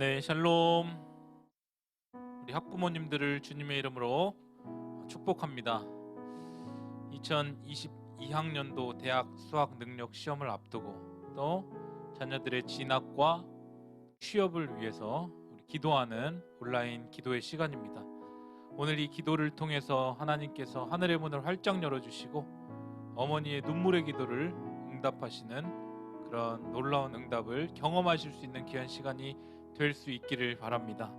네, 샬롬. 우리 학부모님들을 주님의 이름으로 축복합니다. 2022학년도 대학 수학 능력 시험을 앞두고 또 자녀들의 진학과 취업을 위해서 우리 기도하는 온라인 기도의 시간입니다. 오늘 이 기도를 통해서 하나님께서 하늘의 문을 활짝 열어주시고 어머니의 눈물의 기도를 응답하시는 그런 놀라운 응답을 경험하실 수 있는 귀한 시간이 될 수 있기를 바랍니다.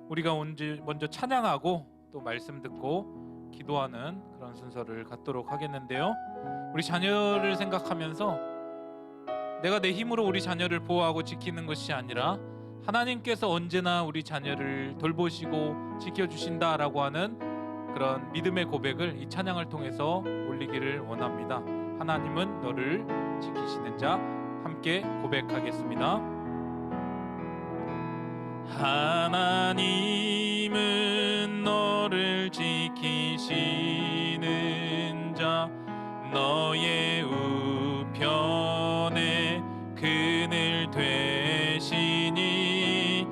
우리가 먼저 찬양하고 또 말씀 듣고 기도하는 그런 순서를 갖도록 하겠는데요, 우리 자녀를 생각하면서 내가 내 힘으로 우리 자녀를 보호하고 지키는 것이 아니라 하나님께서 언제나 우리 자녀를 돌보시고 지켜주신다라고 하는 그런 믿음의 고백을 이 찬양을 통해서 올리기를 원합니다. 하나님은 너를 지키시는 자, 함께 고백하겠습니다. 하나님은 너를 지키시는 자, 너의 우편에 그늘 되시니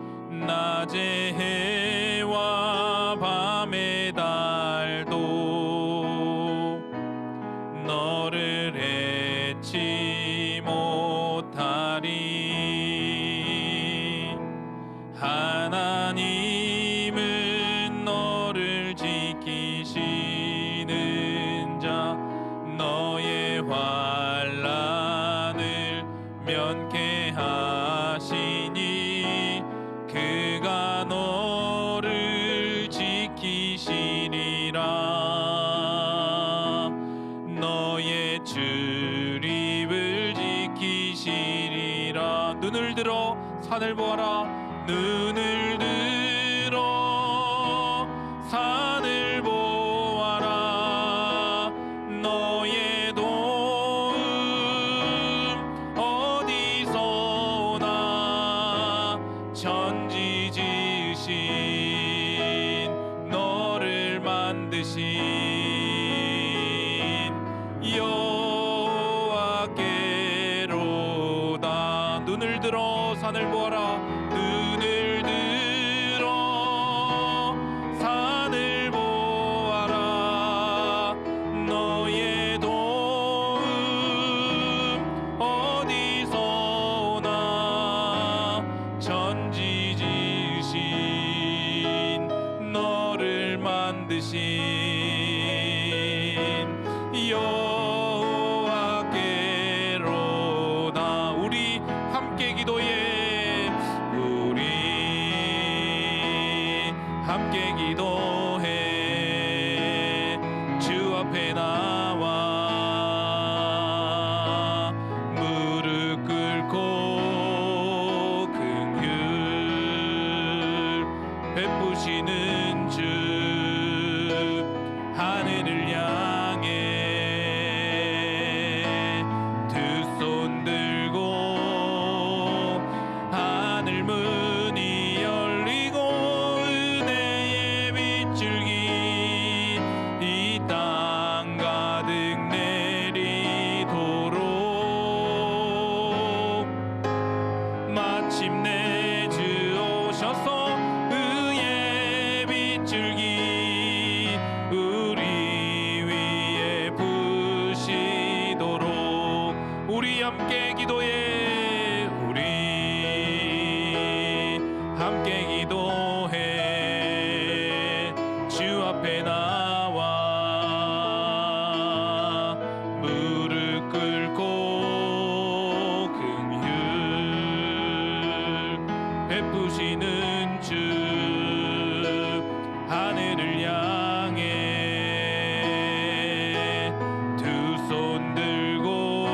낮의 해와 밤의 달도 너를 해치 못하리. 하나님은 너를 지키시는 자, 너의 환난을 면케하시니 그가 너를 지키시리라. 너의 출입을 지키시리라. 눈을 들어 산을 보아라. 눈을 들어 산을 보아라. 너의 도움 어디서 오나. 천지 지으신 너를 만드신 여호와께로다. 눈을 들어 산을 보아라. 눈을 들어 산을 보아라. 너의 도움 어디서 오나. 천지 지으신 너를 만드신 여호와께로다. 우리 함께 기도해. 함께 기도해. 주 앞에 나와 무릎 꿇고 긍휼 베푸시는 주, 하늘을 향해 두 손 들고 하늘 문이 열리고 이 땅 가득 내리도록 마침내 주 오셔서 의의 빗줄기 우리 위에 부시도록. 우리 함께 기도해. 우리 함께 기도해. 주 앞에 나와 무릎 꿇고 긍휼 베푸시는 주, 하늘을 향해 두 손 들고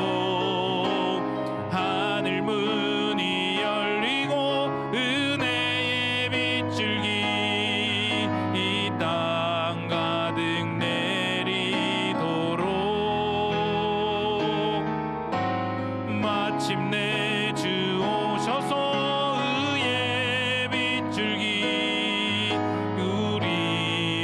하늘 문이 열리고 은혜의 빗줄기 이 땅 가득 내리도록 마침내 주 오셔서 의의 빗줄기 우리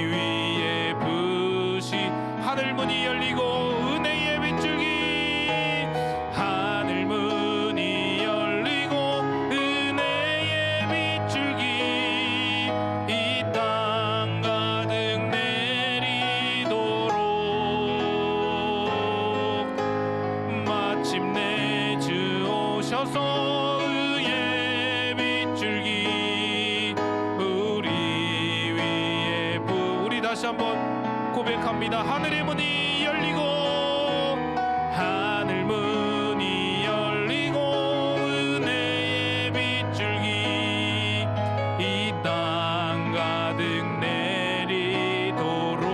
위에 부시. 하늘 문이 열리고 은혜의 빗줄기, 하늘 문이 열리고 은혜의 한번 고백합니다. 하늘의 문이 열리고 하늘 문이 열리고 은혜의 빗줄기 이 땅 가득 내리도록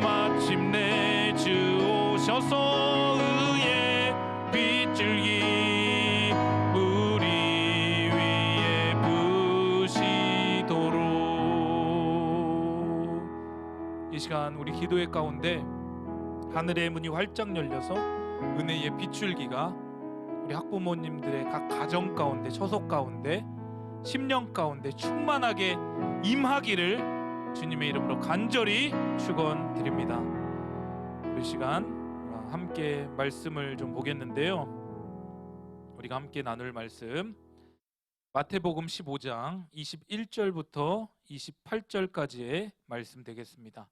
마침내 주 오셔서 의의 빗줄기 우리 위에 부시도록. 이 시간 우리 기도의 가운데 하늘의 문이 활짝 열려서 은혜의 빗줄기가 우리 학부모님들의 각 가정 가운데, 처속 가운데, 심령 가운데 충만하게 임하기를 주님의 이름으로 간절히 축원드립니다. 우리 시간 함께 말씀을 좀 보겠는데요. 우리가 함께 나눌 말씀 마태복음 15장 21절부터 28절까지의 말씀 되겠습니다.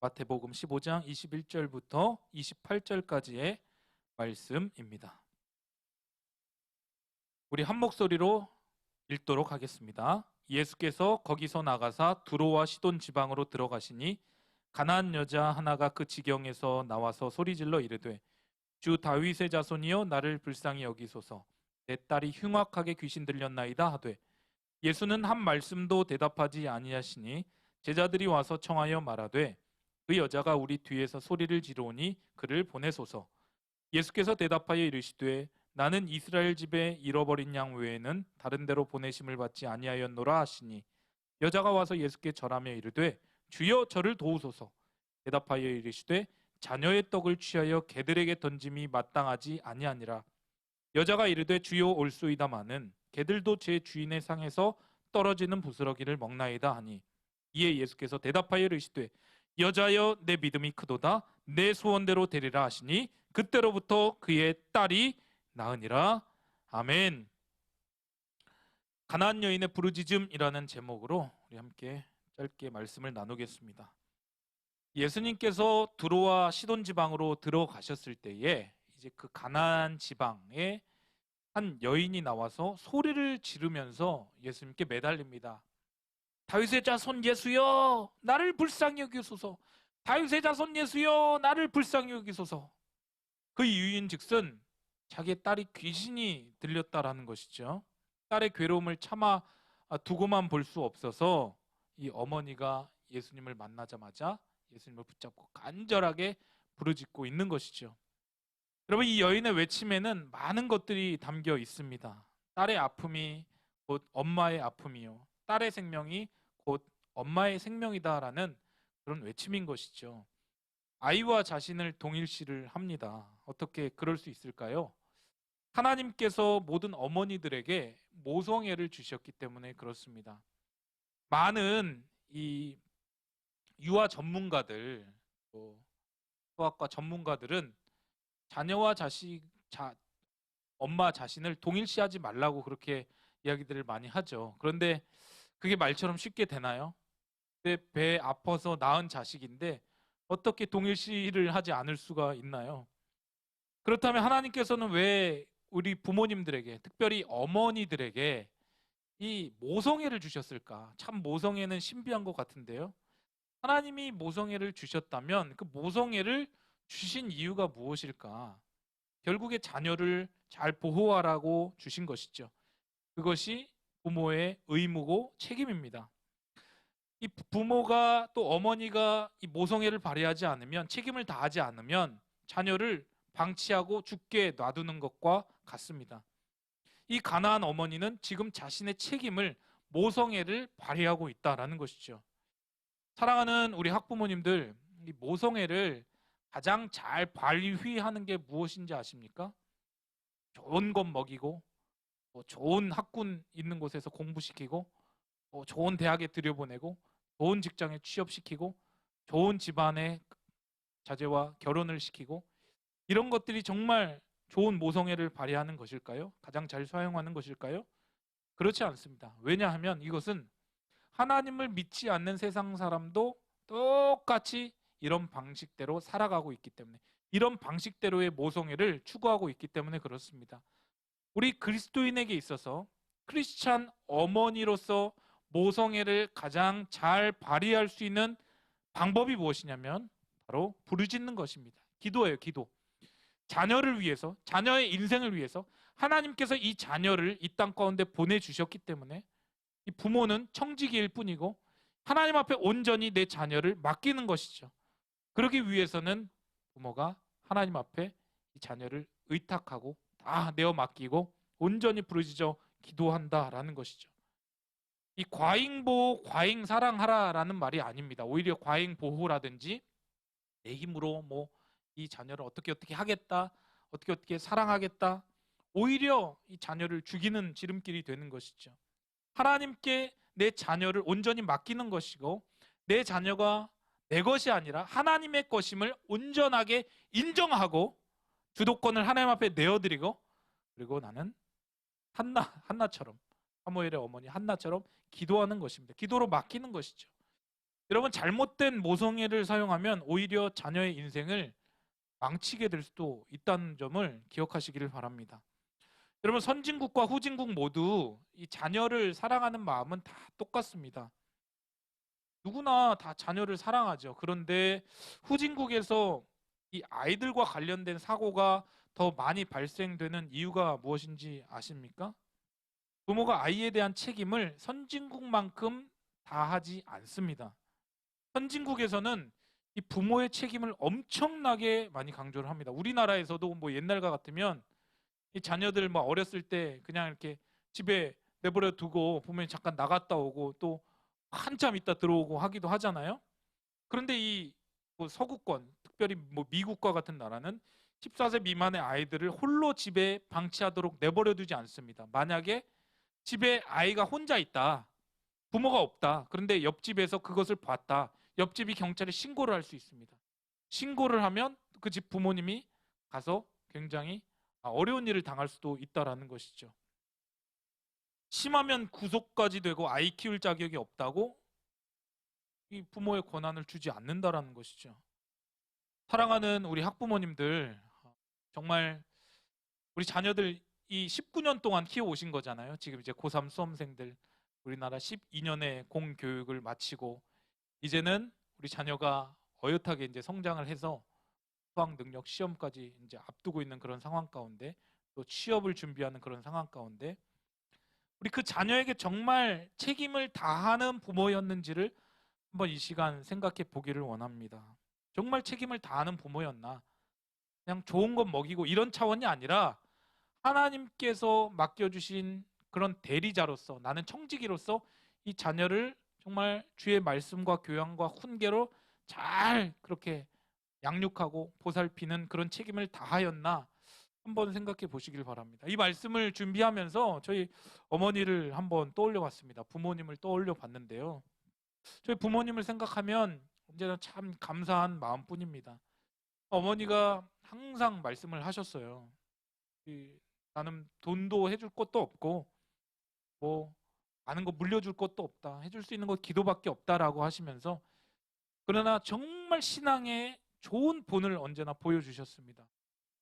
마태복음 15장 21절부터 28절까지의 말씀입니다. 우리 한 목소리로 읽도록 하겠습니다. 예수께서 거기서 나가사 두로와 시돈 지방으로 들어가시니 가나안 여자 하나가 그 지경에서 나와서 소리질러 이르되 주 다윗의 자손이여 나를 불쌍히 여기소서 내 딸이 흉악하게 귀신 들렸나이다 하되 예수는 한 말씀도 대답하지 아니하시니 제자들이 와서 청하여 말하되 그 여자가 우리 뒤에서 소리를 지르오니 그를 보내소서. 예수께서 대답하여 이르시되 나는 이스라엘 집에 잃어버린 양 외에는 다른 데로 보내심을 받지 아니하였노라 하시니 여자가 와서 예수께 절하며 이르되 주여 저를 도우소서. 대답하여 이르시되 자녀의 떡을 취하여 개들에게 던짐이 마땅하지 아니하니라. 여자가 이르되 주여 올소이다마는 개들도 제 주인의 상에서 떨어지는 부스러기를 먹나이다 하니 이에 예수께서 대답하여 이르시되 여자여 내 믿음이 크도다 내 소원대로 되리라 하시니 그때로부터 그의 딸이 나으니라. 아멘. 가나안 여인의 부르짖음이라는 제목으로 우리 함께 짧게 말씀을 나누겠습니다. 예수님께서 두로와 시돈 지방으로 들어가셨을 때에 이제 그 가나안 지방에 한 여인이 나와서 소리를 지르면서 예수님께 매달립니다. 다윗의 자손 예수여 나를 불쌍히 여기소서. 다윗의 자손 예수여 나를 불쌍히 여기소서. 그 이유인즉슨 자기의 딸이 귀신이 들렸다라는 것이죠. 딸의 괴로움을 참아 두고만 볼 수 없어서 이 어머니가 예수님을 만나자마자 예수님을 붙잡고 간절하게 부르짖고 있는 것이죠. 여러분, 이 여인의 외침에는 많은 것들이 담겨 있습니다. 딸의 아픔이 곧 엄마의 아픔이요, 딸의 생명이 곧 엄마의 생명이다라는 그런 외침인 것이죠. 아이와 자신을 동일시를 합니다. 어떻게 그럴 수 있을까요? 하나님께서 모든 어머니들에게 모성애를 주셨기 때문에 그렇습니다. 많은 이 유아 전문가들, 또 소아과 전문가들은 자녀와 엄마 자신을 동일시하지 말라고 그렇게 이야기들을 많이 하죠. 그런데 그게 말처럼 쉽게 되나요? 배 아파서 낳은 자식인데 어떻게 동일시를 하지 않을 수가 있나요? 그렇다면 하나님께서는 왜 우리 부모님들에게, 특별히 어머니들에게 이 모성애를 주셨을까? 참 모성애는 신비한 것 같은데요. 하나님이 모성애를 주셨다면 그 모성애를 주신 이유가 무엇일까? 결국에 자녀를 잘 보호하라고 주신 것이죠. 그것이 부모의 의무고 책임입니다. 이 부모가 또 어머니가 이 모성애를 발휘하지 않으면, 책임을 다하지 않으면 자녀를 방치하고 죽게 놔두는 것과 같습니다. 이 가나안 어머니는 지금 자신의 책임을, 모성애를 발휘하고 있다라는 것이죠. 사랑하는 우리 학부모님들, 이 모성애를 가장 잘 발휘하는 게 무엇인지 아십니까? 좋은 것 먹이고, 좋은 학군 있는 곳에서 공부시키고, 좋은 대학에 들여보내고, 좋은 직장에 취업시키고, 좋은 집안의 자제와 결혼을 시키고, 이런 것들이 정말 좋은 모성애를 발휘하는 것일까요? 가장 잘 사용하는 것일까요? 그렇지 않습니다. 왜냐하면 이것은 하나님을 믿지 않는 세상 사람도 똑같이 이런 방식대로 살아가고 있기 때문에, 이런 방식대로의 모성애를 추구하고 있기 때문에 그렇습니다. 우리 그리스도인에게 있어서 크리스찬 어머니로서 모성애를 가장 잘 발휘할 수 있는 방법이 무엇이냐면 바로 부르짖는 것입니다. 기도예요, 기도. 자녀를 위해서, 자녀의 인생을 위해서 하나님께서 이 자녀를 이 땅 가운데 보내주셨기 때문에 이 부모는 청지기일 뿐이고 하나님 앞에 온전히 내 자녀를 맡기는 것이죠. 그러기 위해서는 부모가 하나님 앞에 이 자녀를 의탁하고 다 내어 맡기고 온전히 부르짖어 기도한다라는 것이죠. 이 과잉보호, 과잉사랑하라라는 말이 아닙니다. 오히려 과잉보호라든지 내 힘으로 뭐 이 자녀를 어떻게 하겠다, 어떻게 사랑하겠다, 오히려 이 자녀를 죽이는 지름길이 되는 것이죠. 하나님께 내 자녀를 온전히 맡기는 것이고 내 자녀가 내 것이 아니라 하나님의 것임을 온전하게 인정하고 주도권을 하나님 앞에 내어드리고 그리고 나는 한나처럼, 사무엘의 어머니 한나처럼 기도하는 것입니다. 기도로 맡기는 것이죠. 여러분, 잘못된 모성애를 사용하면 오히려 자녀의 인생을 망치게 될 수도 있다는 점을 기억하시기를 바랍니다. 여러분, 선진국과 후진국 모두 이 자녀를 사랑하는 마음은 다 똑같습니다. 누구나 다 자녀를 사랑하죠. 그런데 후진국에서 이 아이들과 관련된 사고가 더 많이 발생되는 이유가 무엇인지 아십니까? 부모가 아이에 대한 책임을 선진국만큼 다하지 않습니다. 선진국에서는 이 부모의 책임을 엄청나게 많이 강조를 합니다. 우리나라에서도 뭐 옛날과 같으면 이 자녀들 뭐 어렸을 때 그냥 이렇게 집에 내버려 두고 부모님 잠깐 나갔다 오고 또 한참 있다 들어오고 하기도 하잖아요. 그런데 이뭐 서구권, 특별히 뭐 미국과 같은 나라는 14세 미만의 아이들을 홀로 집에 방치하도록 내버려 두지 않습니다. 만약에 집에 아이가 혼자 있다, 부모가 없다, 그런데 옆집에서 그것을 봤다, 옆집이 경찰에 신고를 할 수 있습니다. 신고를 하면 그 집 부모님이 가서 굉장히 어려운 일을 당할 수도 있다라는 것이죠. 심하면 구속까지 되고 아이 키울 자격이 없다고 이 부모의 권한을 주지 않는다라는 것이죠. 사랑하는 우리 학부모님들, 정말 우리 자녀들 이 19년 동안 키워오신 거잖아요. 지금 이제 고3 수험생들, 우리나라 12년의 공교육을 마치고 이제는 우리 자녀가 어엿하게 이제 성장을 해서 수학 능력 시험까지 이제 앞두고 있는 그런 상황 가운데, 또 취업을 준비하는 그런 상황 가운데 우리 그 자녀에게 정말 책임을 다하는 부모였는지를 한번 이 시간 생각해 보기를 원합니다. 정말 책임을 다하는 부모였나? 그냥 좋은 것 먹이고 이런 차원이 아니라 하나님께서 맡겨주신 그런 대리자로서, 나는 청지기로서 이 자녀를 정말 주의 말씀과 교양과 훈계로 잘 그렇게 양육하고 보살피는 그런 책임을 다하였나 한번 생각해 보시길 바랍니다. 이 말씀을 준비하면서 저희 어머니를 한번 떠올려 봤습니다. 부모님을 떠올려 봤는데요. 저희 부모님을 생각하면 언제나 참 감사한 마음뿐입니다. 어머니가 항상 말씀을 하셨어요. 나는 돈도 해줄 것도 없고 뭐 많은 거 물려줄 것도 없다. 해줄 수 있는 것 기도밖에 없다라고 하시면서, 그러나 정말 신앙의 좋은 본을 언제나 보여주셨습니다.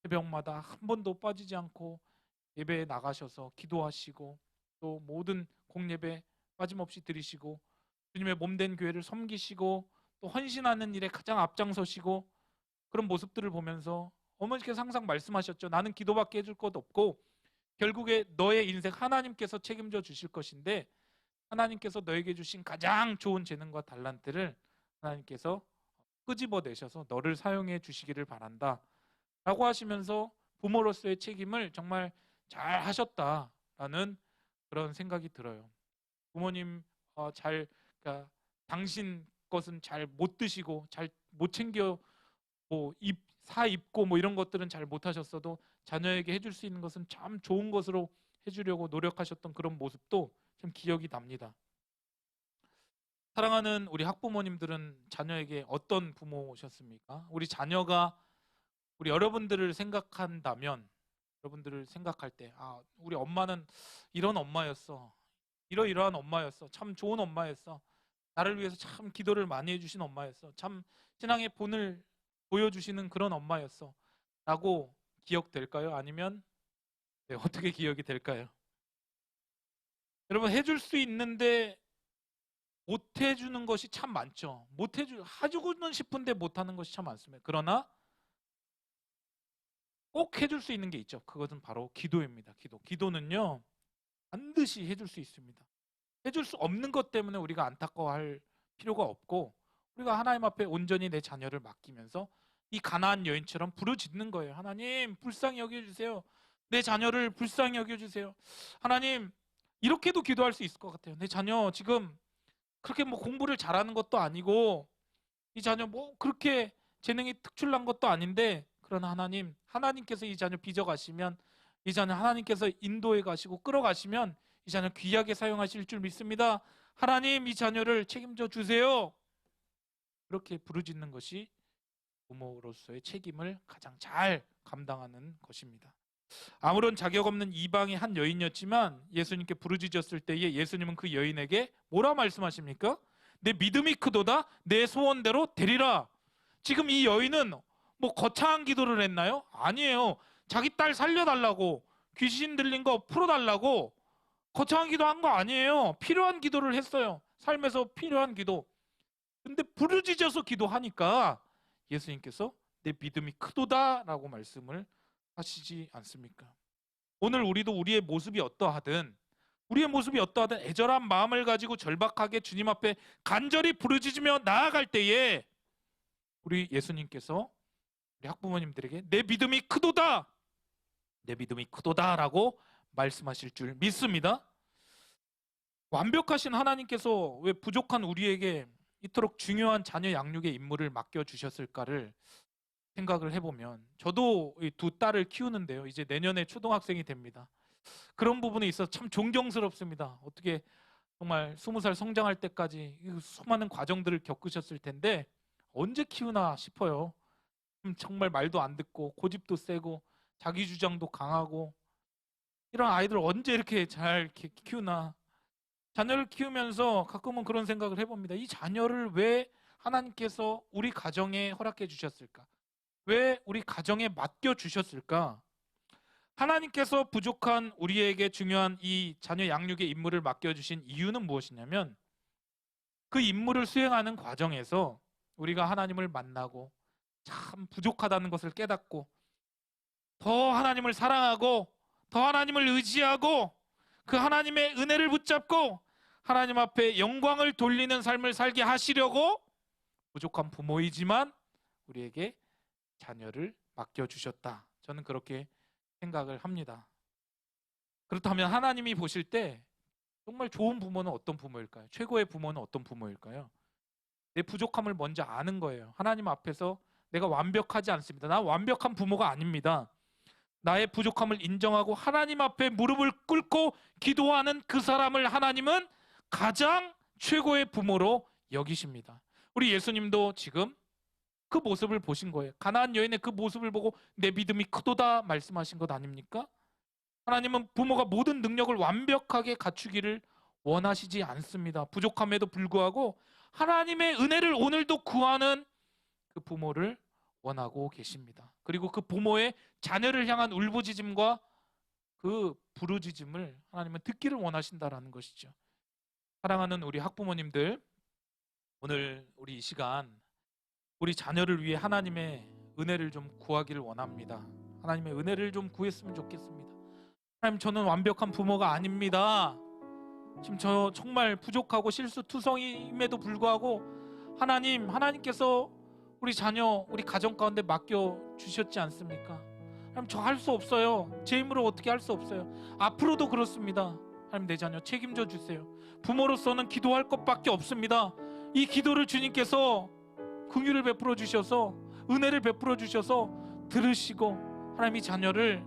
새벽마다 한 번도 빠지지 않고 예배에 나가셔서 기도하시고 또 모든 공예배 빠짐없이 드리시고 주님의 몸된 교회를 섬기시고 또 헌신하는 일에 가장 앞장서시고, 그런 모습들을 보면서 어머니께서 항상 말씀하셨죠. 나는 기도밖에 해줄 것 없고 결국에 너의 인생 하나님께서 책임져 주실 것인데 하나님께서 너에게 주신 가장 좋은 재능과 달란트를 하나님께서 끄집어내셔서 너를 사용해 주시기를 바란다 라고 하시면서 부모로서의 책임을 정말 잘 하셨다라는 그런 생각이 들어요. 부모님 그러니까 당신 것은 잘 못 드시고 잘 못 챙겨 뭐 사 입고 뭐 이런 것들은 잘 못하셨어도 자녀에게 해줄 수 있는 것은 참 좋은 것으로 해주려고 노력하셨던 그런 모습도 참 기억이 납니다. 사랑하는 우리 학부모님들은 자녀에게 어떤 부모셨습니까? 우리 자녀가 우리 여러분들을 생각한다면, 여러분들을 생각할 때 우리 엄마는 이런 엄마였어, 이러이러한 엄마였어, 참 좋은 엄마였어, 나를 위해서 참 기도를 많이 해주신 엄마였어, 참 신앙의 본을 보여주시는 그런 엄마였어 라고 기억될까요? 아니면 어떻게 기억이 될까요? 여러분, 해줄 수 있는데 못 해주는 것이 참 많죠. 해주고는 싶은데 못하는 것이 참 많습니다. 그러나 꼭 해줄 수 있는 게 있죠. 그것은 바로 기도입니다. 기도는요 반드시 해줄 수 있습니다. 해줄 수 없는 것 때문에 우리가 안타까워할 필요가 없고, 우리가 하나님 앞에 온전히 내 자녀를 맡기면서 이 가나안 여인처럼 부르짖는 거예요. 하나님 불쌍히 여겨주세요. 내 자녀를 불쌍히 여겨주세요. 하나님, 이렇게도 기도할 수 있을 것 같아요. 내 자녀 지금 그렇게 뭐 공부를 잘하는 것도 아니고, 이 자녀 뭐 그렇게 재능이 특출난 것도 아닌데, 그러나 하나님께서 이 자녀 빚어가시면, 이 자녀 하나님께서 인도해 가시고 끌어가시면 이 자녀 귀하게 사용하실 줄 믿습니다. 하나님, 이 자녀를 책임져 주세요. 그렇게 부르짖는 것이 부모로서의 책임을 가장 잘 감당하는 것입니다. 아무런 자격 없는 이방의 한 여인이었지만 예수님께 부르짖었을 때에 예수님은 그 여인에게 뭐라 말씀하십니까? 내 믿음이 크도다, 내 소원대로 되리라. 지금 이 여인은 뭐 거창한 기도를 했나요? 아니에요. 자기 딸 살려달라고, 귀신 들린 거 풀어달라고 거창한 기도한 거 아니에요. 필요한 기도를 했어요. 삶에서 필요한 기도. 근데 부르짖어서 기도하니까 예수님께서 내 믿음이 크도다 라고 말씀을 하시지 않습니까? 오늘 우리도 우리의 모습이 어떠하든 애절한 마음을 가지고 절박하게 주님 앞에 간절히 부르짖으며 나아갈 때에 우리 예수님께서 우리 학부모님들에게 내 믿음이 크도다, 내 믿음이 크도다 라고 말씀하실 줄 믿습니다. 완벽하신 하나님께서 왜 부족한 우리에게 이토록 중요한 자녀 양육의 임무를 맡겨주셨을까를 생각을 해보면, 저도 이 두 딸을 키우는데요, 이제 내년에 초등학생이 됩니다. 그런 부분에 있어서 참 존경스럽습니다. 어떻게 정말 20살 성장할 때까지 수많은 과정들을 겪으셨을 텐데 언제 키우나 싶어요. 정말 말도 안 듣고 고집도 세고 자기 주장도 강하고, 이런 아이들 언제 이렇게 잘 키우나. 자녀를 키우면서 가끔은 그런 생각을 해봅니다. 이 자녀를 왜 하나님께서 우리 가정에 허락해 주셨을까? 왜 우리 가정에 맡겨 주셨을까? 하나님께서 부족한 우리에게 중요한 이 자녀 양육의 임무를 맡겨주신 이유는 무엇이냐면, 그 임무를 수행하는 과정에서 우리가 하나님을 만나고 참 부족하다는 것을 깨닫고 더 하나님을 사랑하고 더 하나님을 의지하고 그 하나님의 은혜를 붙잡고 하나님 앞에 영광을 돌리는 삶을 살게 하시려고 부족한 부모이지만 우리에게 자녀를 맡겨주셨다. 저는 그렇게 생각을 합니다. 그렇다면 하나님이 보실 때 정말 좋은 부모는 어떤 부모일까요? 최고의 부모는 어떤 부모일까요? 내 부족함을 먼저 아는 거예요. 하나님 앞에서 내가 완벽하지 않습니다. 나 완벽한 부모가 아닙니다. 나의 부족함을 인정하고 하나님 앞에 무릎을 꿇고 기도하는 그 사람을 하나님은 가장 최고의 부모로 여기십니다. 우리 예수님도 지금 그 모습을 보신 거예요. 가나안 여인의 그 모습을 보고 내 믿음이 크도다 말씀하신 것 아닙니까? 하나님은 부모가 모든 능력을 완벽하게 갖추기를 원하시지 않습니다. 부족함에도 불구하고 하나님의 은혜를 오늘도 구하는 그 부모를 원하고 계십니다. 그리고 그 부모의 자녀를 향한 울부짖음과 그 부르짖음을 하나님은 듣기를 원하신다라는 것이죠. 사랑하는 우리 학부모님들, 오늘 우리 이 시간 우리 자녀를 위해 하나님의 은혜를 좀 구하기를 원합니다. 하나님의 은혜를 좀 구했으면 좋겠습니다. 하나님, 저는 완벽한 부모가 아닙니다. 지금 저 정말 부족하고 실수투성임에도 불구하고 하나님께서 우리 자녀, 우리 가정 가운데 맡겨주셨지 않습니까? 하나님, 저 할 수 없어요. 제 힘으로 어떻게 할 수 없어요. 앞으로도 그렇습니다. 하나님, 내 자녀 책임져 주세요. 부모로서는 기도할 것밖에 없습니다. 이 기도를 주님께서 긍휼을 베풀어 주셔서 은혜를 베풀어 주셔서 들으시고 하나님, 이 자녀를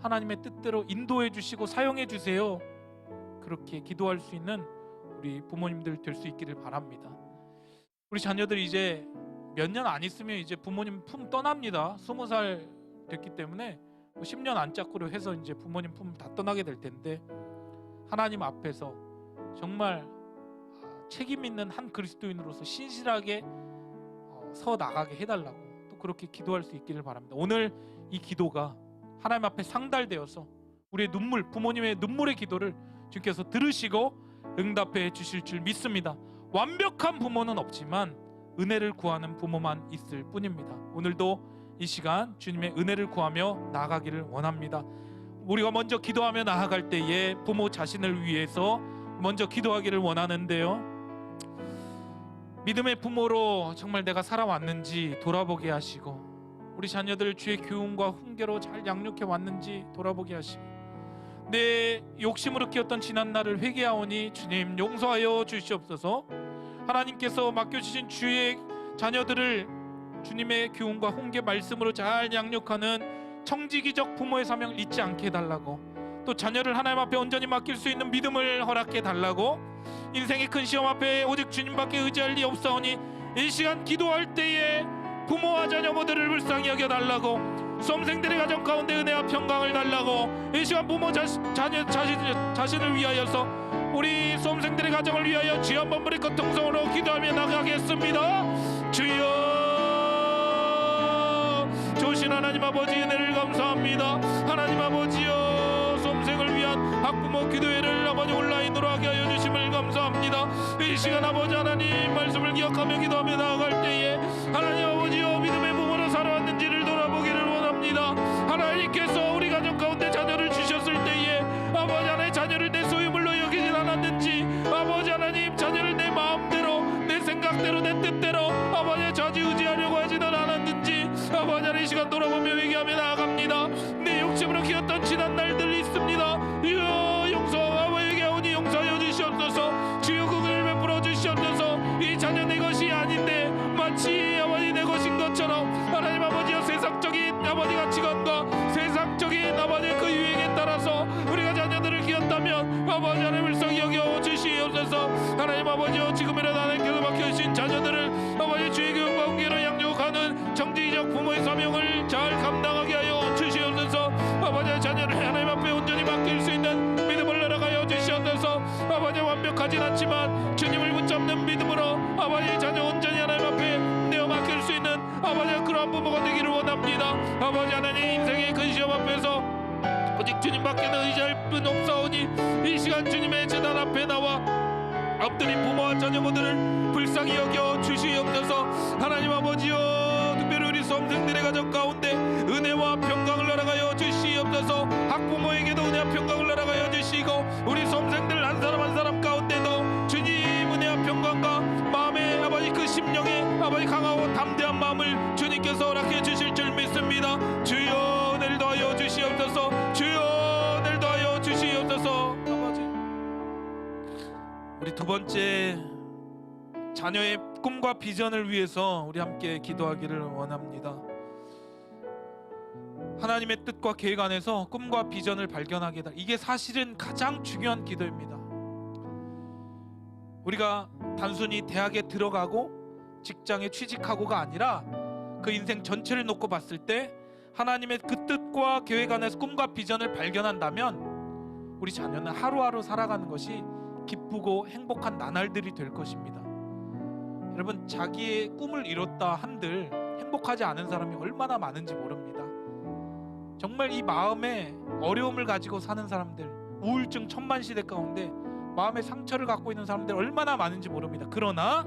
하나님의 뜻대로 인도해 주시고 사용해 주세요. 그렇게 기도할 수 있는 우리 부모님들 될 수 있기를 바랍니다. 우리 자녀들이 이제 몇 년 안 있으면 이제 부모님 품 떠납니다. 20살 됐기 때문에 10년 안짝으로 해서 이제 부모님 품 다 떠나게 될 텐데, 하나님 앞에서 정말 책임 있는 한 그리스도인으로서 신실하게 서 나가게 해달라고 또 그렇게 기도할 수 있기를 바랍니다. 오늘 이 기도가 하나님 앞에 상달되어서 우리의 눈물, 부모님의 눈물의 기도를 주께서 들으시고 응답해 주실 줄 믿습니다. 완벽한 부모는 없지만 은혜를 구하는 부모만 있을 뿐입니다. 오늘도 이 시간 주님의 은혜를 구하며 나아가기를 원합니다. 우리가 먼저 기도하며 나아갈 때에 부모 자신을 위해서 먼저 기도하기를 원하는데요, 믿음의 부모로 정말 내가 살아왔는지 돌아보게 하시고, 우리 자녀들 주의 교훈과 훈계로 잘 양육해 왔는지 돌아보게 하시고, 내 욕심으로 키웠던 지난 날을 회개하오니 주님 용서하여 주시옵소서. 하나님께서 맡겨주신 주의 자녀들을 주님의 교훈과 훈계 말씀으로 잘 양육하는 청지기적 부모의 사명을 잊지 않게 해달라고, 또 자녀를 하나님 앞에 온전히 맡길 수 있는 믿음을 허락해 달라고, 인생의 큰 시험 앞에 오직 주님밖에 의지할 리 없사오니 이 시간 기도할 때에 부모와 자녀 모두를 불쌍히 여겨달라고, 수험생들의 가정 가운데 은혜와 평강을 달라고, 이 시간 부모 자녀 자신을 위하여서 우리 수험생들의 가정을 위하여 주여 한번 부리고 통성으로 기도하며 나가겠습니다. 주여, 좋으신 하나님 아버지 은혜를 감사합니다. 하나님 아버지여, 수험생을 위한 학부모 기도회를 아버지 온라인으로 하게 하여 주심을 감사합니다. 이 시간 아버지 하나님 말씀을 기억하며 기도하며 나아갈 때에 하나님 아버지여, 믿음의 부모로 살아왔는지를 돌아보기를 원합니다. 하나님께서 우리 가정 가운데 자녀를 주셨을 때에 아버지 하나님 자녀를 내 소유물로 여기진 않았는지, 아버지 하나님 자녀를 내 마음대로 내 생각대로 내 뜻대로 아버지 좌지우지하려고 하지는 않았는지 아버지 하나님 이 시간 돌아보며 회개하며 나아갑니다. 내 욕심으로 키웠던 지난 날들이 있습니다. 주여 용서하고 회개하오니 용서하여 주시옵소서. 주여 그를 베풀어 주시옵소서. 이 자녀 내 것이 아닌데 마치 아버지 내 것인 것처럼 하나님 아버지여, 세상적인 아버지 가치관과 세상적인 아버지 그 유행에 따라서 우리가 자녀들을 키웠다면 아버지 하나님 불쌍히 여겨 주시옵소서. 하나님 아버지여, 지금이라도 하나님께서 맡겨주신 자녀들을 아버지 주의 교훈과 훈계로 양육하는 정지적 부모의 사명을 잘 감당하게 하여 주시옵소서. 아버지 자녀를 하나님 앞에 온전히 맡길 수 있는 믿음을 허락하여 주시옵소서. 아버지 완벽하진 않지만 주님을 붙잡는 믿음으로 아버지 자녀 온전히 하나님 앞에 내어 맡길 수 있는 아버지 그러한 부모가 되기를 원합니다. 아버지 하나님 인생의 큰 시험 앞에서 오직 주님밖에는 의지할 분 없사오니 이 시간 주님의 제단 앞에 나와 엎드린 부모와 자녀 모두를 불쌍히 여겨 주시옵소서. 하나님 아버지여, 특별히 우리 수험생들의 가정 가운데 은혜와 평강을 허락하여 주시옵소서. 학부모에게도 은혜와 평강을 허락하여 주시고, 우리 수험생들 한 사람 한 사람 가운데도 주님 은혜와 평강과 마음의 아버지 그 심령의 아버지 강하고 담대한 마음을 주님께서 허락해 주실 줄 믿습니다. 주여 은혜를 더하여 주시옵소서. 주여 은혜를 더하여 주시옵소서. 아버지, 우리 두 번째 자녀의 꿈과 비전을 위해서 우리 함께 기도하기를 원합니다. 하나님의 뜻과 계획 안에서 꿈과 비전을 발견하게 다, 이게 사실은 가장 중요한 기도입니다. 우리가 단순히 대학에 들어가고 직장에 취직하고가 아니라 그 인생 전체를 놓고 봤을 때 하나님의 그 뜻과 계획 안에서 꿈과 비전을 발견한다면 우리 자녀는 하루하루 살아가는 것이 기쁘고 행복한 나날들이 될 것입니다. 여러분, 자기의 꿈을 이뤘다 한들 행복하지 않은 사람이 얼마나 많은지 모릅니다. 정말 이 마음에 어려움을 가지고 사는 사람들, 우울증 천만시대 가운데 마음의 상처를 갖고 있는 사람들 얼마나 많은지 모릅니다. 그러나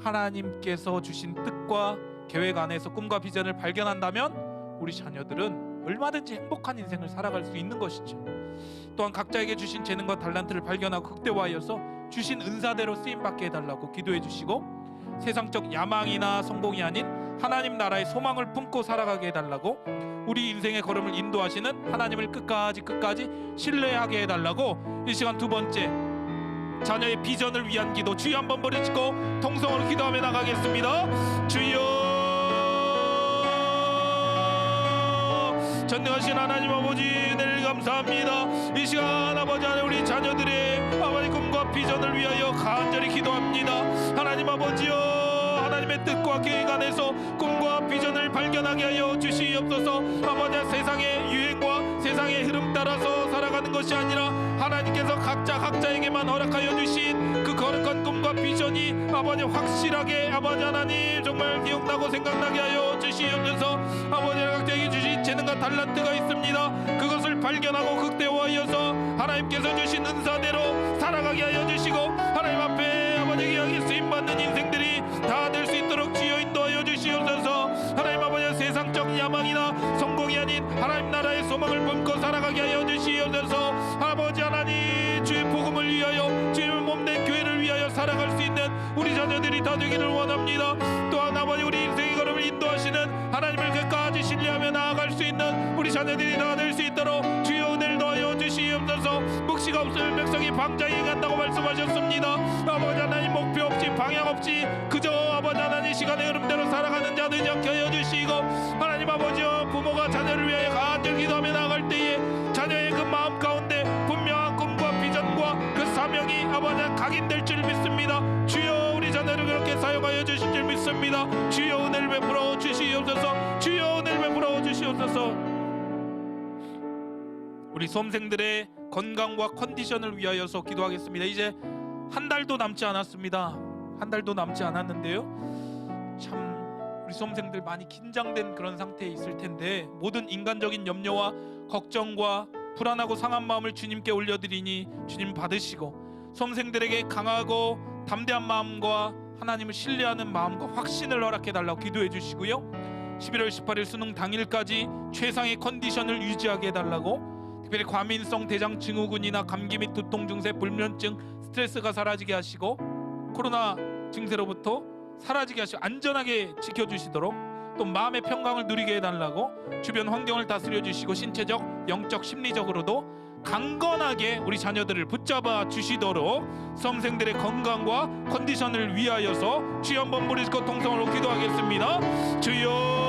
하나님께서 주신 뜻과 계획 안에서 꿈과 비전을 발견한다면 우리 자녀들은 얼마든지 행복한 인생을 살아갈 수 있는 것이죠. 또한 각자에게 주신 재능과 달란트를 발견하고 극대화하여서 주신 은사대로 쓰임받게 해달라고 기도해 주시고, 세상적 야망이나 성공이 아닌 하나님 나라의 소망을 품고 살아가게 해달라고, 우리 인생의 걸음을 인도하시는 하나님을 끝까지 신뢰하게 해달라고, 이 시간 두 번째 자녀의 비전을 위한 기도 주여 한번 부르짖고 통성으로 기도하며 나가겠습니다. 주여, 전능하신 하나님 아버지 은혜를 감사합니다. 이 시간 아버지 하나님 우리 자녀들의 아버지 꿈과 비전을 위하여 간절히 기도합니다. 하나님 아버지여, 하나님의 뜻과 계획 안에서 꿈과 비전을 발견하게 하여 주시옵소서. 아버지, 세상의 유행과 세상의 흐름 따라서 살아가는 것이 아니라 하나님께서 각자에게만 허락하여 주신 그 거룩한 꿈과 비전이 아버지 확실하게 아버지 하나님 정말 기억나고 생각나게 하여 주시옵소서. 아버지, 각자에게 주신 재능과 달란트가 있습니다. 그것을 발견하고 극대화하여서 하나님께서 주신 은사대로 살아가게 하여 주시고, 하나님 앞에 아버지 귀하게 쓰임받는 인생들이 다 될 수 있도록 주여 인도하여 주시옵소서. 하나님 아버지 세상적 야망이나 성공이 아닌 하나님 나라의 소망을 품고 살아가게 하여 주시옵소서. 아버지 하나님 주의 복음을 위하여 주의 몸된 교회를 위하여 살아갈 수 있는 우리 자녀들이 다 되기를 원합니다. 또한 아버지 우리 인생의 걸음을 인도하시는 하나님을 끝까지 신뢰하며 나아갈 수 있는 우리 자녀들이 다 될 수 있도록 주여 은혜를 더하여 주시옵소서. 묵시가 없으면 백성이 방자에 간다고 말씀하셨습니다. 아버지 하나님 목표 없이 방향 없이 그저 아버지 하나님 시간의 흐름대로 살아가는 자 되지 않게 하여 주시고 하나님 아버지여 부모가 자녀를 위하여 간절히 기도하며 나아갈 때에 자녀의 그 마음 가운데 분명한 꿈과 비전과 그 사명이 아버지 각인될 줄 믿습니다. 주여 우리 자녀를 그렇게 사용하여 주실 줄 믿습니다. 주여 은혜를 베풀어 주시옵소서. 주여 은혜를 베풀어 주시옵소서. 우리 수험생들의 건강과 컨디션을 위하여서 기도하겠습니다. 이제 한 달도 남지 않았습니다. 한 달도 남지 않았는데요, 참 우리 수험생들 많이 긴장된 그런 상태에 있을 텐데 모든 인간적인 염려와 걱정과 불안하고 상한 마음을 주님께 올려드리니 주님 받으시고 수험생들에게 강하고 담대한 마음과 하나님을 신뢰하는 마음과 확신을 허락해달라고 기도해 주시고요, 11월 18일 수능 당일까지 최상의 컨디션을 유지하게 해달라고, 특별히 과민성 대장 증후군이나 감기 및 두통 증세, 불면증, 스트레스가 사라지게 하시고 코로나 증세로부터 사라지게 하시고 안전하게 지켜주시도록, 또 마음의 평강을 누리게 해달라고, 주변 환경을 다스려 주시고 신체적, 영적, 심리적으로도 강건하게 우리 자녀들을 붙잡아 주시도록 수험생들의 건강과 컨디션을 위하여서 주여 한번 부르시고 통성으로 기도하겠습니다. 주여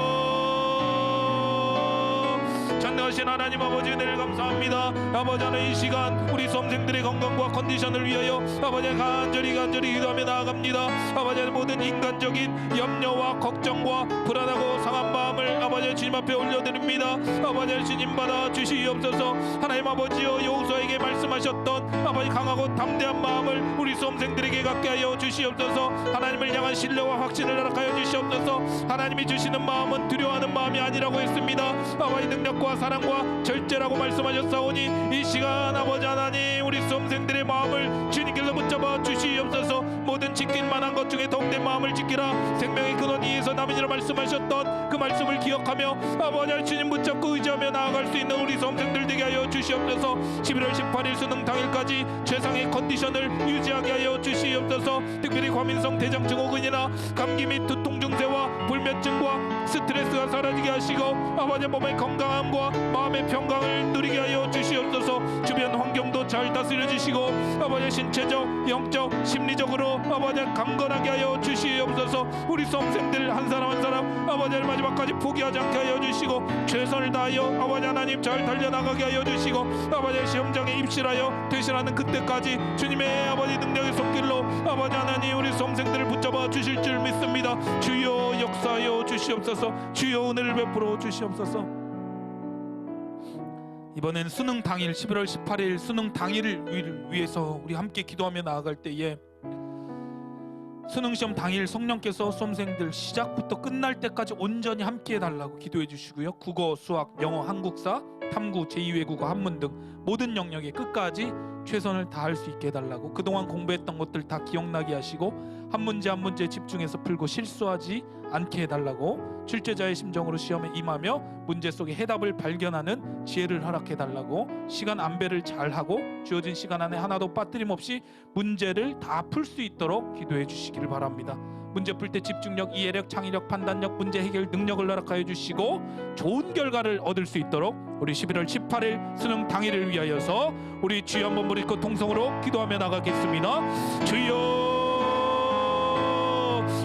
전능하신 하나님 아버지 은혜를 감사합니다. 아버지 하나님 이 시간 우리 수험생들의 건강과 컨디션을 위하여 아버지 간절히 기도하며 나아갑니다. 아버지 모든 인간적인 염려와 걱정과 불안하고 상한 마음을 아버지 주님 앞에 올려드립니다. 아버지 주님 받아 주시옵소서. 하나님 아버지여 여호수아에게 말씀하셨던 아버지 강하고 담대한 마음을 우리 수험생들에게 갖게 하여 주시옵소서. 하나님을 향한 신뢰와 확신을 허락하여 주시옵소서. 하나님이 주시는 마음은 두려워하는 마음이 아니라고 했습니다. 아버지 능력과 사랑과 절제라고 말씀하셨사오니 이 시간 아버지 하나님 우리 수험생들의 마음을 주님께서 붙잡아 주시옵소서. 모든 지킬 만한 것 중에 더욱된 마음을 지키라. 생명의 근원 위에서 남으니라 말씀하셨던 그 말씀을 기억하며 아버지 주님 붙잡고 의지하며 나아갈 수 있는 우리 수험생들 되게 하여 주시옵소서. 11월 18일 수능 당일까지 최상의 컨디션을 유지하게 하여 주시옵소서. 특별히 과민성 대장 증후군이나 감기 및 두통 증세와 불면증과 스트레스가 사라지게 하시고 아버지 몸의 건강함과 마음의 평강을 누리게 하여 주시옵소서. 주변 환경도 잘 다스려 주시고 아버지 신체적, 영적, 심리적으로 아버지 강건하게 하여 주시옵소서. 우리 수험생들 한 사람 한 사람 아버지를 마지막까지 포기하지 않게 하여 주시고 최선을 다하여 아버지 하나님 잘 달려나가게 하여 주시고 아버지 시험장에 입실하여 되시라는 그때까지 주님의 아버지 능력의 손길로 아버지 하나님 우리 수험생들을 붙잡아 주실 줄 믿습니다. 주여 역사하여 주시옵소서. 주여 은혜를 베풀어 주시옵소서. 이번엔 수능 당일 11월 18일 수능 당일을 위해서 우리 함께 기도하며 나아갈 때에 수능시험 당일 성령께서 수험생들 시작부터 끝날 때까지 온전히 함께 해달라고 기도해 주시고요, 국어, 수학, 영어, 한국사, 탐구, 제2외국어, 한문 등 모든 영역에 끝까지 최선을 다할 수 있게 해달라고, 그동안 공부했던 것들 다 기억나게 하시고 한 문제 한 문제 집중해서 풀고 실수하지 않게 해달라고, 출제자의 심정으로 시험에 임하며 문제 속에 해답을 발견하는 지혜를 허락해달라고, 시간 안배를 잘하고 주어진 시간 안에 하나도 빠뜨림 없이 문제를 다 풀 수 있도록 기도해 주시기를 바랍니다. 문제 풀 때 집중력, 이해력, 창의력, 판단력, 문제 해결 능력을 허락하여 주시고 좋은 결과를 얻을 수 있도록 우리 11월 18일 수능 당일을 위하여서 우리 주여 한번 부르고 통성으로 기도하며 나가겠습니다. 주여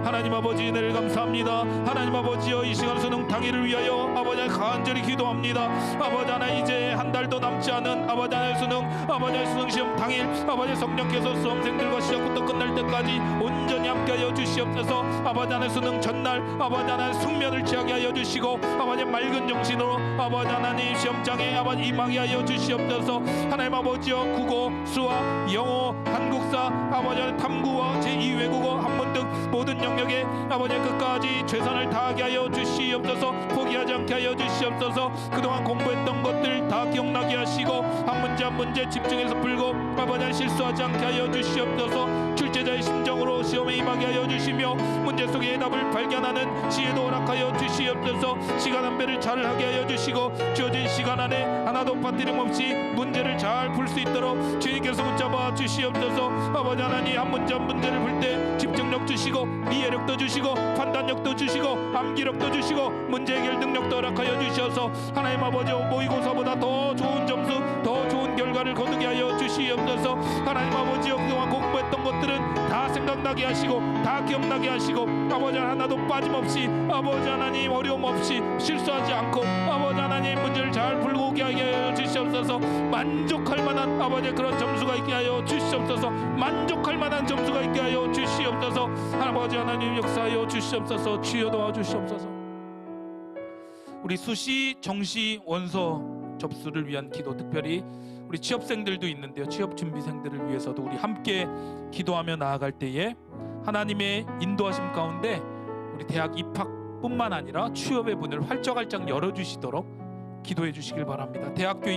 하나님 아버지 은혜를 감사합니다. 하나님 아버지여 이 시간 수능 당일을 위하여 아버지 간절히 기도합니다. 아버지 하나 이제 한 달도 남지 않은 아버지 하나의 수능, 아버지 하나의 수능 시험 당일 아버지 성령께서 수험생들과 시작부터 끝날 때까지 온전히 함께하여 주시옵소서. 아버지 하나의 수능 전날 아버지 하나의 숙면을 취하게 하여 주시고 아버지 맑은 정신으로 아버지 하나님 시험장에 아버지 임하게 하여 주시옵소서. 하나님 아버지여 국어, 수학, 영어, 한국사, 아버지 하나의 탐구와 제2외국어, 한문 등 모든 영역에 아버지 끝까지 최선을 다하게 하여 주시옵소서. 포기하지 않게 하여 주시옵소서. 그동안 공부했던 것들 다 기억나게 하시고 한 문제 한 문제 집중해서 풀고 아버지 실수하지 않게 하여 주시옵소서. 출제자의 심정으로 시험에 임하게 하여 주시며 문제 속의 해답을 발견하는 지혜도 허락하여 주시옵소서. 시간 안배를 잘 하게 하여 주시고 주어진 시간 안에 하나도 빠뜨림 없이 문제를 잘 풀 수 있도록 주님께서 붙잡아 주시옵소서. 아버지 하나님 한 문제 한 문제를 풀 때 집중력 주시고 이해력도 주시고 판단력도 주시고 암기력도 주시고 문제 해결 능력도 허락하여 주셔서 하나님 아버지 모의고사보다 더 좋은 점수 더 좋은 결과를 거두게 하여 주시옵소서. 하나님 아버지 그동안 공부했던 것들은 다 생각나게 하시고 다 기억나게 하시고 아버지 하나도 빠짐없이 아버지 하나님 어려움 없이 실수하지 않고 아버지 하나님 문제를 잘 풀고 오게 하여 주시옵소서. 만족할 만한 아버지 그런 점수가 있게 하여 주시옵소서. 만족할 만한 점수가 있게 하여 주시옵소서. 아버지 하나님 역사하여 주시옵소서. 주여 도와주시옵소서. 우리 수시, 정시, 원서 접수를 위한 기도, 특별히 우리 취업생들도 있는데요, 취업 준비생들을 위해서도 우리 함께 기도하며 나아갈 때에 하나님의 인도하심 가운데 우리 대학 입학뿐만 아니라 취업의 문을 활짝활짝 열어주시도록 기도해 주시길 바랍니다. 대학교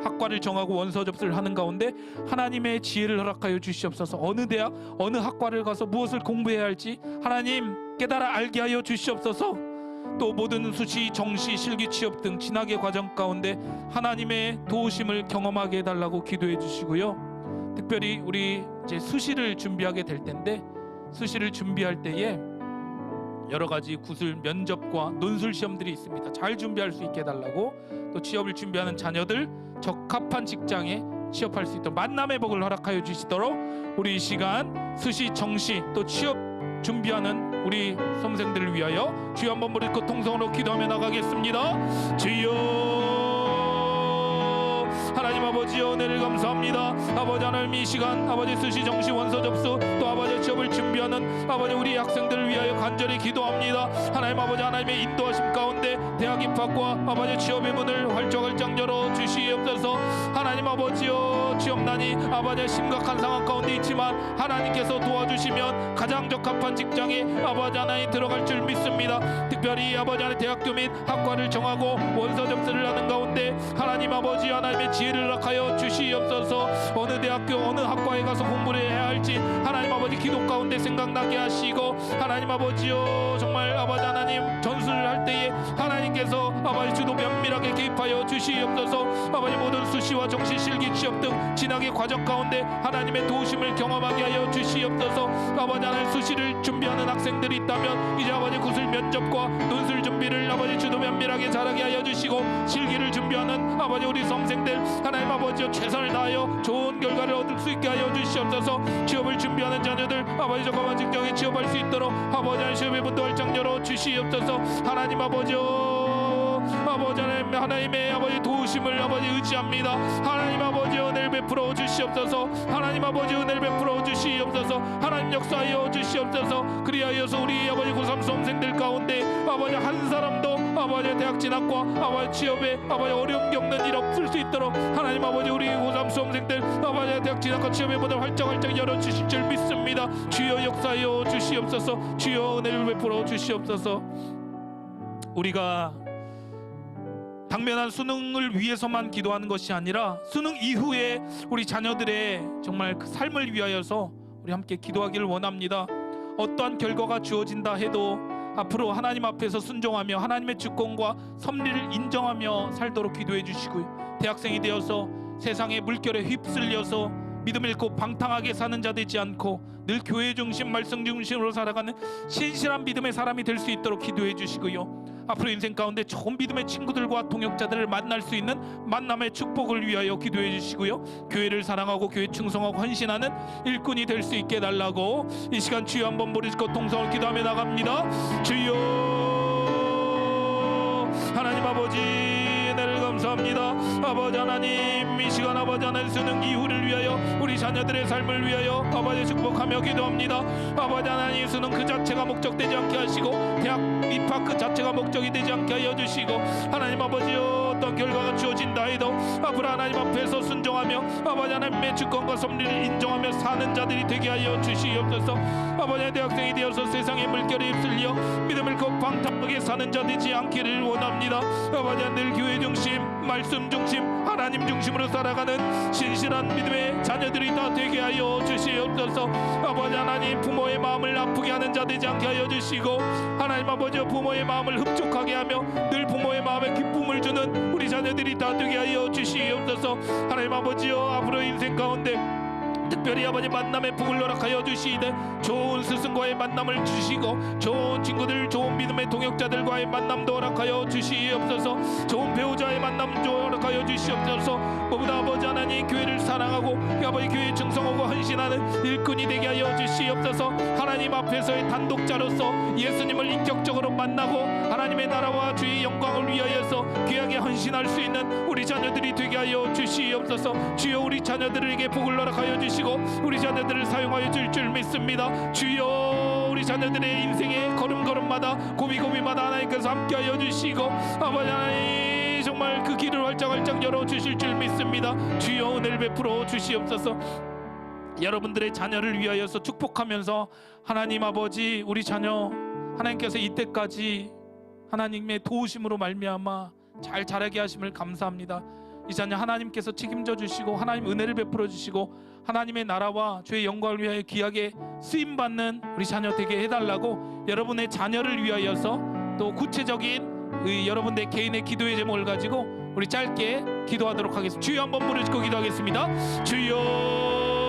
학과를 정하고 원서 접수를 하는 가운데 하나님의 지혜를 허락하여 주시옵소서. 어느 대학 어느 학과를 가서 무엇을 공부해야 할지 하나님 깨달아 알게 하여 주시옵소서. 또 모든 수시, 정시, 실기, 취업 등 진학의 과정 가운데 하나님의 도우심을 경험하게 해달라고 기도해 주시고요. 특별히 우리 이제 수시를 준비하게 될 텐데 수시를 준비할 때에 여러 가지 구술, 면접과 논술 시험들이 있습니다. 잘 준비할 수 있게 해달라고, 또 취업을 준비하는 자녀들 적합한 직장에 취업할 수 있도록 만남의 복을 허락하여 주시도록 우리 이 시간 수시, 정시 또 취업 준비하는 우리 수험생들을 위하여 주여 한번 머리 고 통성으로 기도하며 나가겠습니다. 주여 하나님 아버지여 은혜를 감사합니다. 아버지 하나님 이 시간 아버지 수시, 정시, 원서 접수 또 아버지 취업을 준비하는 아버지 우리 학생들을 위하여 간절히 기도합니다. 하나님 아버지 하나님의 인도하심 가운데 대학 입학과 아버지 취업의 문을 활짝활짝 열어 주시옵소서. 하나님 아버지여 취업난이 아버지 심각한 상황 가운데 있지만 하나님께서 도와주시면 가장 적합한 직장에 아버지 하나님 들어갈 줄 믿습니다. 특별히 아버지 하나님 대학교 및 학과를 정하고 원서 접수를 하는 가운데 하나님 아버지 하나님의 지혜를 허락하여 주시옵소서. 어느 대학교 어느 학과에 가서 공부를 해야 할지 하나님 아버지 기도 가운데 생각나게 하시고 하나님 아버지여 정말 아버지 하나님 전수를 할 때에 하나님께서 아버지 주도 면밀하게 개입하여 주시옵소서. 아버지 모든 수시와 정시, 실기, 취업 등 진학의 과정 가운데 하나님의 도우심을 경험하게 하여 주시옵소서. 아버지 하나님 수시를 준비하는 학생들이 있다면 이제 아버지 구술 면접과 논술 준비를 아버지 주도 면밀하게 잘하게 하여 주시고 실기를 준비하는 아버지 우리 수험생들 하나님 아버지여 최선을 다하여 좋은 결과를 얻을 수 있게 하여 주시옵소서. 취업을 준비하는 자녀들 아버지 적합한 직장에 취업할 수 있도록 아버지 하나님 시험의 문도 활짝 열어 주시옵소서. 하나님 아버지여 아버지 하나님의 아버지 도우심을 아버지 의지합니다. 하나님 아버지 은혜를 베풀어 주시옵소서. 하나님 아버지 은혜를 베풀어 주시옵소서. 하나님 역사하여 주시옵소서. 그리하여서 우리 아버지 고3 수험생들 가운데 아버지 한 사람도 아버지 대학 진학과 아버지 취업에 아버지 어려움 겪는 일 없을 수 있도록 하나님 아버지 우리 고3 수험생들 아버지 대학 진학과 취업의 문을 활짝활짝 열어주실 줄 믿습니다. 주여 역사하여 주시옵소서. 주여 은혜를 베풀어 주시옵소서. 우리가 당면한 수능을 위해서만 기도하는 것이 아니라 수능 이후에 우리 자녀들의 정말 그 삶을 위하여서 우리 함께 기도하기를 원합니다. 어떠한 결과가 주어진다 해도 앞으로 하나님 앞에서 순종하며 하나님의 주권과 섭리를 인정하며 살도록 기도해 주시고요. 대학생이 되어서 세상의 물결에 휩쓸려서 믿음 잃고 방탕하게 사는 자 되지 않고 늘 교회 중심, 말씀 중심으로 살아가는 신실한 믿음의 사람이 될 수 있도록 기도해 주시고요. 앞으로 인생 가운데 좋은 믿음의 친구들과 동역자들을 만날 수 있는 만남의 축복을 위하여 기도해 주시고요. 교회를 사랑하고 교회 충성하고 헌신하는 일꾼이 될 수 있게 해달라고 이 시간 주여 한번 모르시고 통성을 기도하며 나갑니다. 주여 하나님 아버지 은혜를 감사합니다. 아버지 하나님 이 시간 아버지 하나님 수능 이후를 위하여 우리 자녀들의 삶을 위하여 아버지 축복하며 기도합니다. 아버지 하나님 수능 그 자체가 목적되지 않게 하시고 대학 입학 그 자체가 목적이 되지 않게 하여 주시고 하나님 아버지여 어떤 결과가 주어진다 해도 앞으로 하나님 앞에서 순종하며 아버지 하나님의 주권과 섭리를 인정하며 사는 자들이 되게 하여 주시옵소서. 아버지 대학생이 되어서 세상의 물결에 휩쓸려 믿음을 꼭 방탕하게 사는 자 되지 않기를 원합니다. 아버지 늘 교회 중심, 말씀 중심, 하나님 중심으로 살아가는 신실한 믿음의 자녀들이 다 되게 하여 주시옵소서. 아버지 하나님 부모의 마음을 아프게 하는 자 되지 않게 하여 주시고 하나님 아버지 부모의 마음을 흡족하게 하며 늘 부모의 마음에 기쁨을 주는 우리 자녀들이 다 되게 하여 주시옵소서. 하나님 아버지여 앞으로 인생 가운데 특별히 아버지 만남의 복을 허락하여 주시되 좋은 스승과의 만남을 주시고 좋은 친구들, 좋은 믿음의 동역자들과의 만남도 허락하여 주시옵소서. 좋은 배우자의 만남도 허락하여 주시옵소서. 무엇보다 아버지 하나님 교회를 사랑하고 아버지 교회에 충성하고 헌신하는 일꾼이 되게 하여 주시옵소서. 하나님 앞에서의 단독자로서 예수님을 인격적으로 만나고 하나님의 나라와 주의 영광을 위하여서 귀하게 헌신할 수 있는 우리 자녀들이 되게 하여 주시옵소서. 주여 우리 자녀들에게 복을 허락하여 주시고 우리 자녀들을 사용하여 줄 줄 믿습니다. 주여 우리 자녀들의 인생의 걸음걸음마다 고비고비마다 하나님께서 함께하여 주시고 아버지 하나님 정말 그 길을 활짝활짝 열어주실 줄 믿습니다. 주여 은혜를 베풀어 주시옵소서. 여러분들의 자녀를 위하여서 축복하면서 하나님 아버지 우리 자녀 하나님께서 이때까지 하나님의 도우심으로 말미암아 잘 자라게 하심을 감사합니다. 이 자녀 하나님께서 책임져 주시고 하나님 은혜를 베풀어 주시고 하나님의 나라와 주의 영광을 위하여 귀하게 쓰임받는 우리 자녀 되게 해달라고 여러분의 자녀를 위하여서 또 구체적인 여러분들 개인의 기도의 제목을 가지고 우리 짧게 기도하도록 하겠습니다. 주여 한번 부르짖고 기도하겠습니다. 주여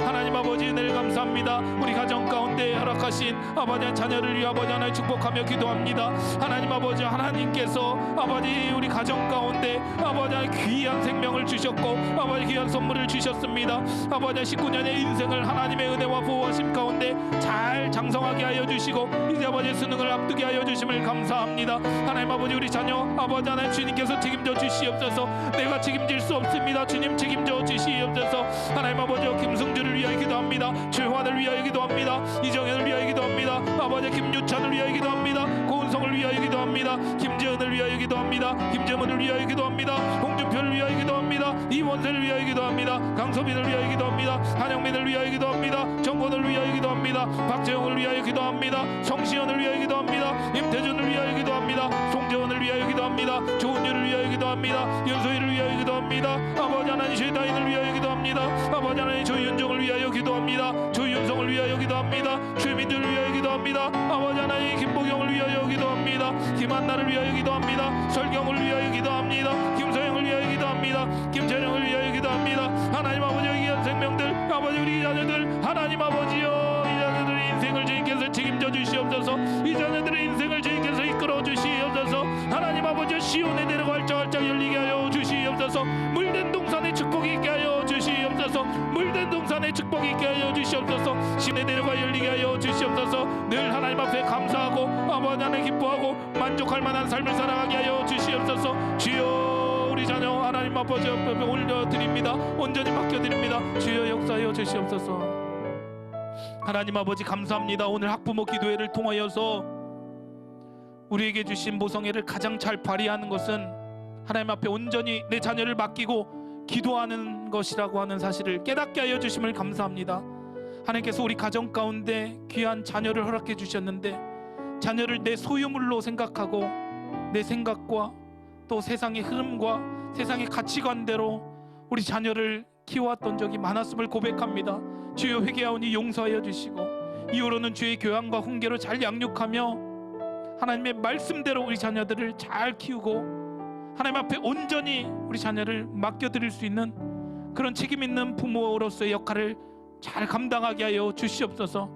하나님 아버지 은혜를 감사합니다. 우리 가정 가운데 허락하신 아버지 자녀를 위해 아버지 하나님 축복하며 기도합니다. 하나님 아버지 하나님께서 아버지 우리 가정 가운데 아버지 귀한 생명을 주셨고 아버지 귀한 선물을 주셨습니다. 아버지 19년의 인생을 하나님의 은혜와 보호하심 가운데 잘 장성하게 하여 주시고 이제 아버지 수능을 앞두게 하여 주심을 감사합니다. 하나님 아버지 우리 자녀 아버지 하나님 주님께서 책임져 주시옵소서. 내가 책임질 수 없습니다. 주님 책임져 주시옵소서. 하나님 아버지 김승주를 위하여 기도합니다. 최환을 위하여 기도합니다. 이정현을 위하여 기도합니다. 아버지 김유찬을 위하여 기도합니다. 고은성을 위하여 기도합니다. 김재은을 위하여 기도합니다. 김재문을 위하여 기도합니다. 홍준표를 위하여 기도합니다. 이원세를 위하여 기도합니다. 강서빈을 위하여 기도합니다. 한영민을 위하여 기도합니다. 정권을 위하여 기도합니다. 박재홍을 위하여 기도합니다. 성시현을 위하여 기도합니다. 임태준을 위하여 기도합니다. 송재원을 위하여 기도합니다. 조은유를 위하여 기도합니다. 윤소희를 위하여 기도합니다. 아버지 하나님 최다인을 위하여 기도합니다. 아버지 하나님 조윤정을 위하여 기도합니다. 조윤성을 위하여 기도합니다. 최민주를 위하여 기도합니다. 아버지 하나님 김보경을 위하여 기도합니다. 김한나를 위하여 기도합니다. 설경을 위하여 기도합니다. 김서영을 위하여 기도합니다. 김재령을 위하여 기도합니다. 하나님 아버지 귀한 생명들 아버지 우리 자녀들 하나님 아버지여 이 자녀들의 인생을 주님께서 책임져 주시옵소서. 이 자녀들의 인생을 주님께서 이끌어 주시옵소서. 하나님 아버지 시온의 대로가 활짝활짝 열리게 하여 주시옵소서. 물된 동산의 축복이 있게 하여 주시옵소서. 물된 동산의 축복이 있게 하여 주시옵소서. 시온의 대로가 열리게 하여 주시옵소서. 늘 하나님 앞에 감사하고 아버지 안에 기뻐하고 만족할 만한 삶을 살아가게 하여 주시옵소서. 주여 우리 자녀 하나님 아버지 앞에 올려드립니다. 온전히 맡겨드립니다. 주여 역사하여 주시옵소서. 하나님 아버지 감사합니다. 오늘 학부모 기도회를 통하여서 우리에게 주신 모성애를 가장 잘 발휘하는 것은 하나님 앞에 온전히 내 자녀를 맡기고 기도하는 것이라고 하는 사실을 깨닫게 하여 주심을 감사합니다. 하나님께서 우리 가정 가운데 귀한 자녀를 허락해 주셨는데 자녀를 내 소유물로 생각하고 내 생각과 또 세상의 흐름과 세상의 가치관대로 우리 자녀를 키워왔던 적이 많았음을 고백합니다. 주여 회개하오니 용서하여 주시고 이후로는 주의 교양과 훈계로 잘 양육하며 하나님의 말씀대로 우리 자녀들을 잘 키우고 하나님 앞에 온전히 우리 자녀를 맡겨드릴 수 있는 그런 책임 있는 부모로서의 역할을 잘 감당하게 하여 주시옵소서.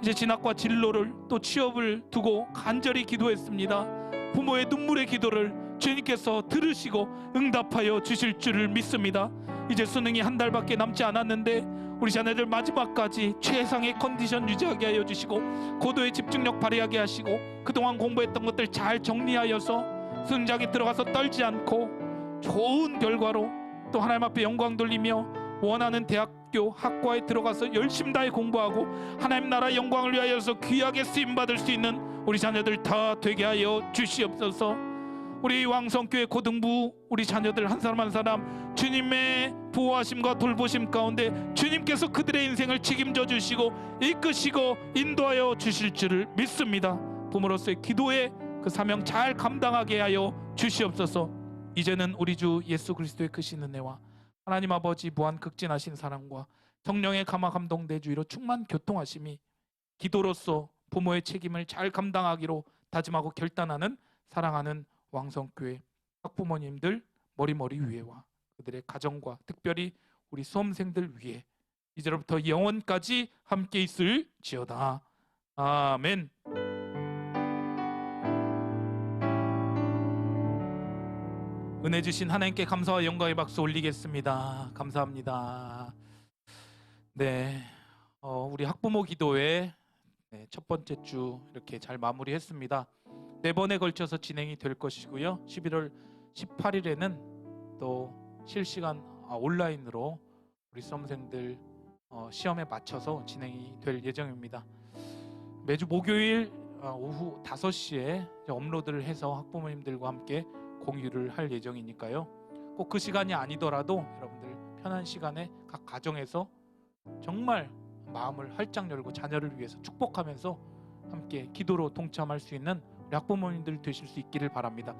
이제 진학과 진로를 또 취업을 두고 간절히 기도했습니다. 부모의 눈물의 기도를 주님께서 들으시고 응답하여 주실 줄을 믿습니다. 이제 수능이 한 달밖에 남지 않았는데 우리 자녀들 마지막까지 최상의 컨디션 유지하게 하여 주시고 고도의 집중력 발휘하게 하시고 그동안 공부했던 것들 잘 정리하여서 수능장에 들어가서 떨지 않고 좋은 결과로 또 하나님 앞에 영광 돌리며 원하는 대학교 학과에 들어가서 열심히 다해 공부하고 하나님 나라 영광을 위하여서 귀하게 쓰임받을 수 있는 우리 자녀들 다 되게 하여 주시옵소서. 우리 왕성교회 고등부 우리 자녀들 한 사람 한 사람 주님의 보호하심과 돌보심 가운데 주님께서 그들의 인생을 책임져 주시고 이끄시고 인도하여 주실 줄을 믿습니다. 부모로서의 기도의 그 사명 잘 감당하게 하여 주시옵소서. 이제는 우리 주 예수 그리스도의 크신 은혜와 하나님 아버지 무한 극진하신 사랑과 성령의 감화 감동 내주의로 충만 교통하심이 기도로서 부모의 책임을 잘 감당하기로 다짐하고 결단하는 사랑하는 왕성교회 학부모님들 머리머리 위에와 그들의 가정과 특별히 우리 수험생들 위에 이제로부터 영원까지 함께 있을지어다. 아멘. 은혜 주신 하나님께 감사와 영광의 박수 올리겠습니다. 감사합니다. 네, 우리 학부모 기도회 첫 번째 주 이렇게 잘 마무리했습니다. 4번에 걸쳐서 진행이 될 것이고요. 11월 18일에는 또 실시간 온라인으로 우리 수험생들 시험에 맞춰서 진행이 될 예정입니다. 매주 목요일 오후 5시에 업로드를 해서 학부모님들과 함께 공유를 할 예정이니까요. 꼭 그 시간이 아니더라도 여러분들 편한 시간에 각 가정에서 정말 마음을 활짝 열고 자녀를 위해서 축복하면서 함께 기도로 동참할 수 있는 우리 학부모님들 되실 수 있기를 바랍니다.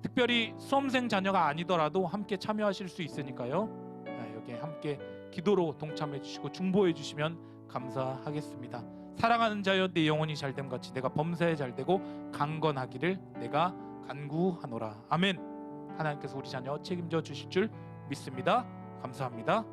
특별히 수험생 자녀가 아니더라도 함께 참여하실 수 있으니까요. 여기에 함께 기도로 동참해 주시고 중보해 주시면 감사하겠습니다. 사랑하는 자여 내 영혼이 잘됨 같이 내가 범사에 잘되고 강건하기를 내가 간구하노라. 아멘. 하나님께서 우리 자녀 책임져 주실 줄 믿습니다. 감사합니다.